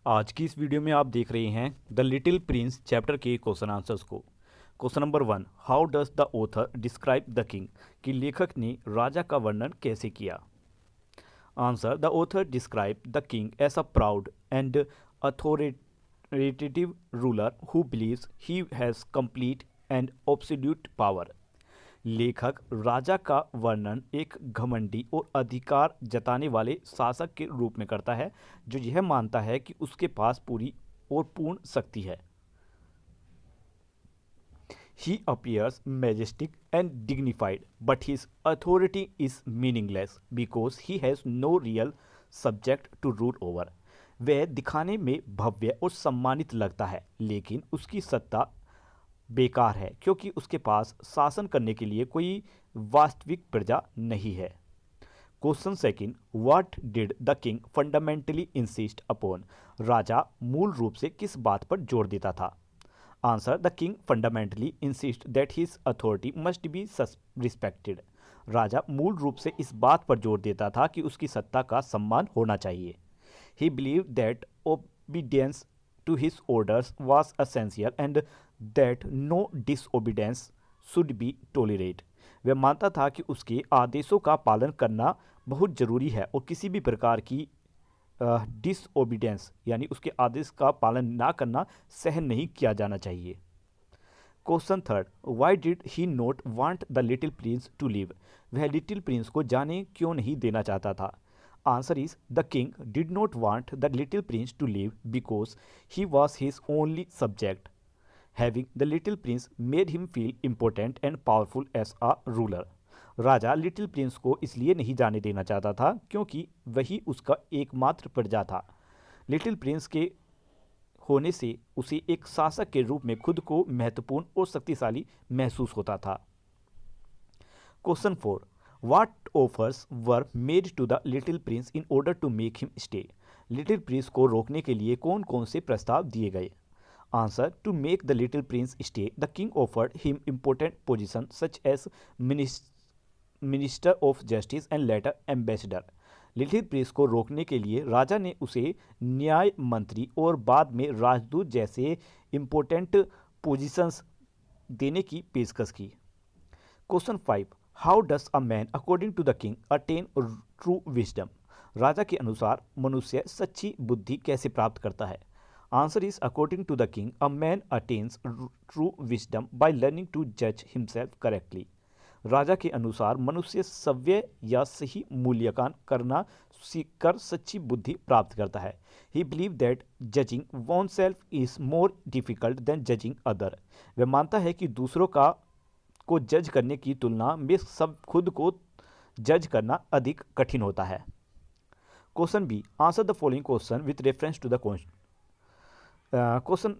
आज की इस वीडियो में आप देख रहे हैं द लिटिल प्रिंस चैप्टर के क्वेश्चन आंसर्स को। Question number 1, how does the author describe the king, कि लेखक ने राजा का वर्णन कैसे किया। Answer, the author describe the king as a proud and authoritative ruler who believes he has complete and absolute power. लेखक राजा का वर्णन एक घमंडी और अधिकार जताने वाले शासक के रूप में करता है जो यह मानता है कि उसके पास पूरी और पूर्ण शक्ति है। He appears majestic and dignified, but his authority is meaningless because he has no real subject to rule over. वह दिखाने में भव्य और सम्मानित लगता है, लेकिन उसकी सत्ता बेकार है क्योंकि उसके पास शासन करने के लिए कोई वास्तविक प्रजा नहीं है। Question second, what did the king fundamentally insist upon, राजा मूल रूप से किस बात पर जोर देता था। Answer, the king fundamentally insist that his authority must be respected. राजा मूल रूप से इस बात पर जोर देता था कि उसकी सत्ता का सम्मान होना चाहिए। ही believe that obedience to his orders was essential and that no disobedience should be tolerated. वह मानता था कि उसके आदेशों का पालन करना बहुत जरूरी है और किसी भी प्रकार की डिसओबीडियंस यानी उसके आदेश का पालन ना करना सहन नहीं किया जाना चाहिए। Question third, why did he not want the little prince to live, वह लिटिल प्रिंस को जाने क्यों नहीं देना चाहता था। Answer is, the king did not want the little prince to live because he was his only subject. Having the little prince made him feel important and powerful as a ruler. राजा little prince को इसलिए नहीं जाने देना चाहता था क्योंकि वही उसका एकमात्र प्रजा था। लिटिल प्रिंस के होने से उसे एक शासक के रूप में खुद को महत्वपूर्ण और शक्तिशाली महसूस होता था। Question 4, what offers were made to the little prince in order to make him stay, little prince को रोकने के लिए कौन कौन से प्रस्ताव दिए गए। Answer, to make the little prince stay the king offered him important position such as minister of justice and later ambassador. Little prince को रोकने के लिए राजा ने उसे न्याय मंत्री और बाद में राजदूत जैसे इंपॉर्टेंट पोजीशंस देने की पेशकश की। Question 5, how does a man according to the king attain true wisdom, राजा के अनुसार मनुष्य सच्ची बुद्धि कैसे प्राप्त करता है। Answer is, according to the king a man attains true wisdom by learning to जज हिमसेल्फ करेक्टली। राजा के अनुसार मनुष्य सव्य या सही मूल्यांकन करना सीखकर सच्ची बुद्धि प्राप्त करता है। He believe that judging oneself is more difficult than judging other, वह मानता है कि दूसरों का को जज करने की तुलना में सब खुद को जज करना अधिक कठिन होता है। Question B, answer the following question with reference to the question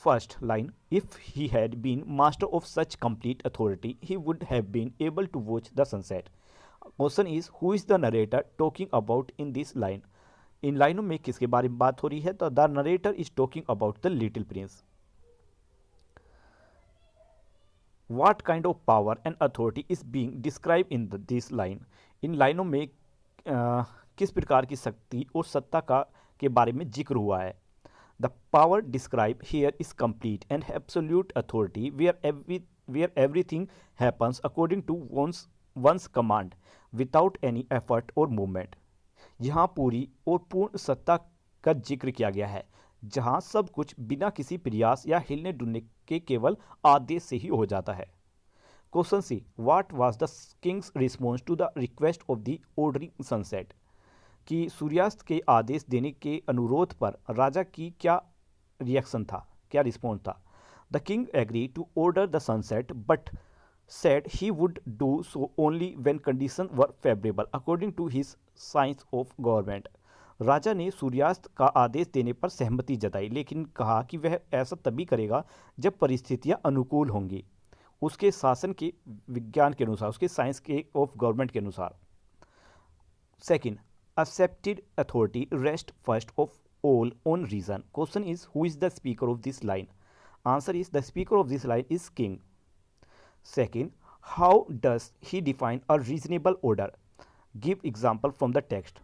First line, if he had been master of such complete authority, he would have been able to watch the sunset. Question is, who is the narrator talking about in this line? इन लाइनों में किसके बारे में बात हो रही है, तो the narrator is talking about the little Prince. What kind of power and authority is being described in this line? इन लाइनों में किस प्रकार की शक्ति और सत्ता का के बारे में जिक्र हुआ है। The power described here is complete and absolute authority where everything happens according to one's command without any effort or movement. यहाँ पूरी और पूर्ण सत्ता का जिक्र किया गया है जहाँ सब कुछ बिना किसी प्रयास या हिलने डुलने के केवल आदेश से ही हो जाता है। Question C, what was the king's response to the request of the ordering sunset, कि सूर्यास्त के आदेश देने के अनुरोध पर राजा की क्या रिएक्शन था, क्या रिस्पॉन्स था। The king agree to order the sunset but said he would do so only when condition were favourable according to his science of government. राजा ने सूर्यास्त का आदेश देने पर सहमति जताई लेकिन कहा कि वह ऐसा तभी करेगा जब परिस्थितियां अनुकूल होंगी उसके शासन के विज्ञान के अनुसार, उसके साइंस के ऑफ गवर्नमेंट के अनुसार। Second, accepted authority rests first of all on reason. Question is, who is the speaker of this line? Answer is, the speaker of this line is king. Second, how does he define a reasonable order? Give example from the text.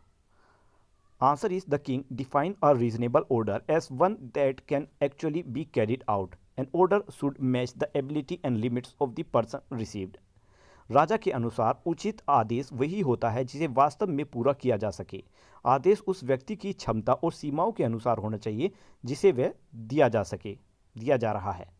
Answer is the king define a reasonable order as one that can actually be carried out. An order should match the ability and limits of the person received. राजा के अनुसार उचित आदेश वही होता है जिसे वास्तव में पूरा किया जा सके। आदेश उस व्यक्ति की क्षमता और सीमाओं के अनुसार होना चाहिए जिसे वह दिया जा रहा है।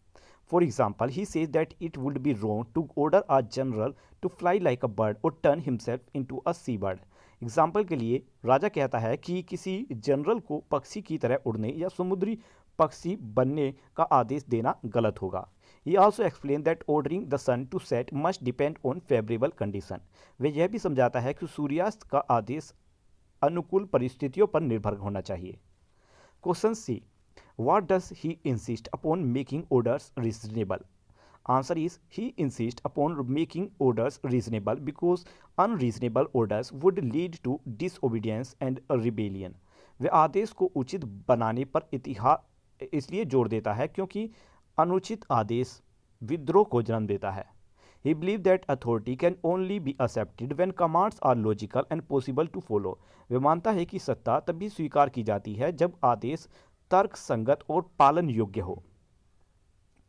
For example, he says that it would be wrong to order a general to fly like a bird और turn himself into a sea bird. Example के लिए राजा कहता है कि किसी जनरल को पक्षी की तरह उड़ने या समुद्री पक्षी बनने का आदेश देना गलत होगा। He also explained that ordering the sun to set must depend on favorable condition. वह यह भी समझाता है कि सूर्यास्त का आदेश अनुकूल परिस्थितियों पर निर्भर होना चाहिए। Question C, what does he insist upon making orders reasonable? Answer is, he insists upon making orders reasonable because unreasonable orders would lead to disobedience and rebellion. वह आदेश को उचित बनाने पर इसलिए जोर देता है क्योंकि अनुचित आदेश विद्रोह को जन्म देता है। He believed that authority can only be accepted when commands are logical and possible to follow. वह मानता है कि सत्ता तभी स्वीकार की जाती है जब आदेश तर्क संगत और पालन योग्य हो।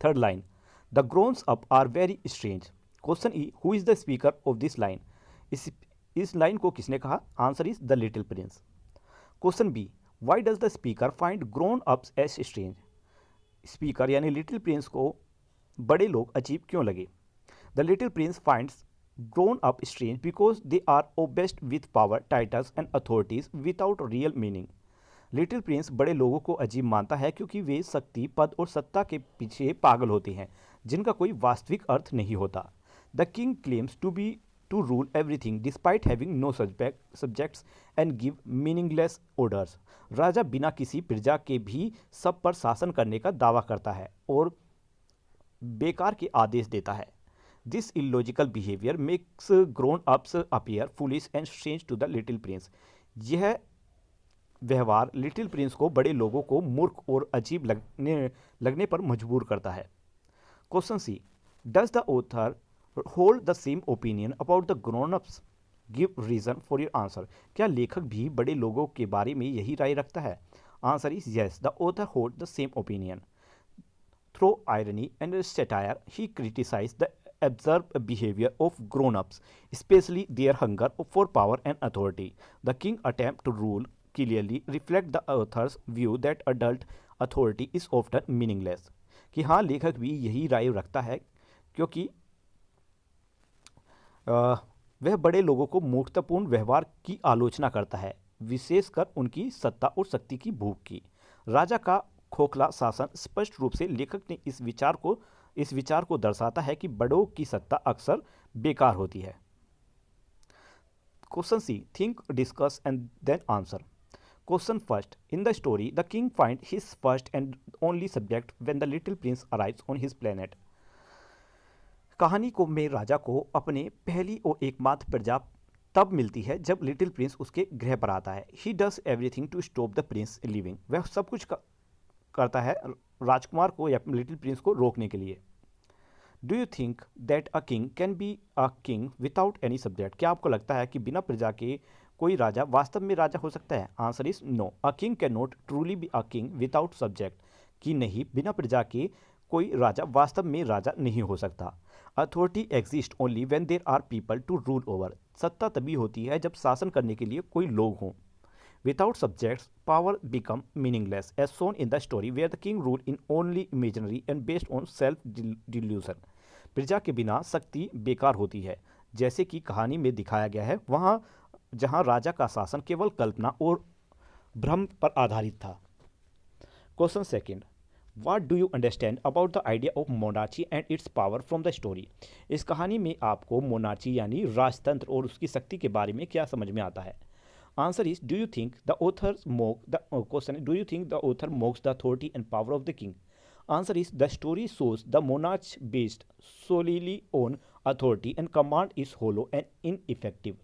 Third line, the grownups are very strange. Question E, who is the speaker of this line? इस लाइन को किसने कहा? Answer is the little prince. Question B, why does the speaker find grownups as strange? Speaker यानी little prince को बड़े लोग अजीब क्यों लगे? The little prince finds grown up strange because they are obsessed with power, titles and authorities without real meaning. Little Prince बड़े लोगों को अजीब मानता है क्योंकि वे शक्ति, पद और सत्ता के पीछे पागल होते हैं जिनका कोई वास्तविक अर्थ नहीं होता। The king claims to rule everything despite having no subjects and give meaningless orders. राजा बिना किसी प्रजा के भी सब पर शासन करने का दावा करता है और बेकार के आदेश देता है। This illogical behaviour makes grown ups appear foolish and strange to the little prince. यह व्यवहार लिटिल प्रिंस को बड़े लोगों को मूर्ख और अजीब लगने पर मजबूर करता है। Question C, does the author hold the same opinion about the grown ups? Give reason for your answer. क्या लेखक भी बड़े लोगों के बारे में यही राय रखता है? Answer is yes, the author hold the same opinion. Through irony and satire, he criticized the absurd behavior of grown-ups, especially their hunger for power and authority. The king's attempt to rule clearly reflects the author's view that adult authority is often meaningless. कि हाँ, लेखक भी यही राय रखता है क्योंकि वह बड़े लोगों को मूर्खतापूर्ण व्यवहार की आलोचना करता है, विशेषकर उनकी सत्ता और शक्ति की भूख की। राजा का खोखला शासन स्पष्ट रूप से लेखक ने इस विचार को दर्शाता है कि बड़ों की सत्ता अक्सर बेकार होती है। Question C, think, discuss and then answer. Question first, in the story the king find his first and only subject when the little prince arrives on his planet. कहानी को में राजा को अपने पहली और एकमात्र प्रजा तब मिलती है जब लिटिल प्रिंस उसके ग्रह पर आता है। He does everything to stop the prince living. वह सब कुछ करता है राजकुमार को या लिटिल प्रिंस को रोकने के लिए। Do you think that a king can be a king without any subject? क्या आपको लगता है कि बिना प्रजा के कोई राजा वास्तव में राजा हो सकता है? Answer is no, a king can not truly be a king without subject. कि नहीं, बिना प्रजा के कोई राजा वास्तव में राजा नहीं हो सकता। Authority exist only when there are people to rule over. सत्ता तभी होती है जब शासन करने के लिए कोई लोग हों। Without subjects, power become meaningless, as shown in the story where the king ruled in only imaginary and based on self-delusion. प्रजा के बिना शक्ति बेकार होती है, जैसे कि कहानी में दिखाया गया है, जहां राजा का शासन केवल कल्पना और भ्रम पर आधारित था। Question second, What do you understand about the idea of monarchy and its power from the story? इस कहानी में आपको मोनार्ची यानी राजतंत्र और उसकी शक्ति के बारे में क्या समझ में आता है? Answer is, do you think the author mocks the authority and power of the king? Answer is, the story shows the monarch based solely on authority and command is hollow and ineffective.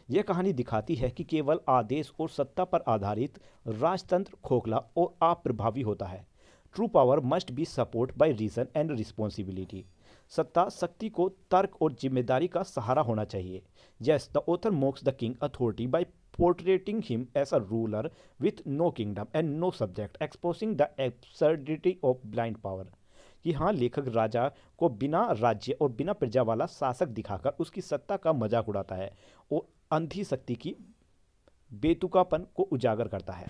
यह कहानी दिखाती है कि केवल आदेश और सत्ता पर आधारित राजतंत्र खोखला और अप्रभावी होता है। True power must be support by reason and responsibility. सत्ता शक्ति को तर्क और जिम्मेदारी का सहारा होना चाहिए। Yes, the author मॉक्स the king authority bye portraying him as a ruler with no kingdom and no subject, exposing the absurdity of blind power. कि हाँ, लेखक राजा को बिना राज्य और बिना प्रजा वाला शासक दिखाकर उसकी सत्ता का मजाक उड़ाता है और अंधी शक्ति की बेतुकापन को उजागर करता है।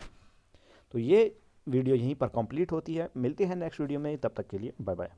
तो ये वीडियो यहीं पर कंप्लीट होती है। मिलते हैं नेक्स्ट वीडियो में, तब तक के लिए बाय बाय।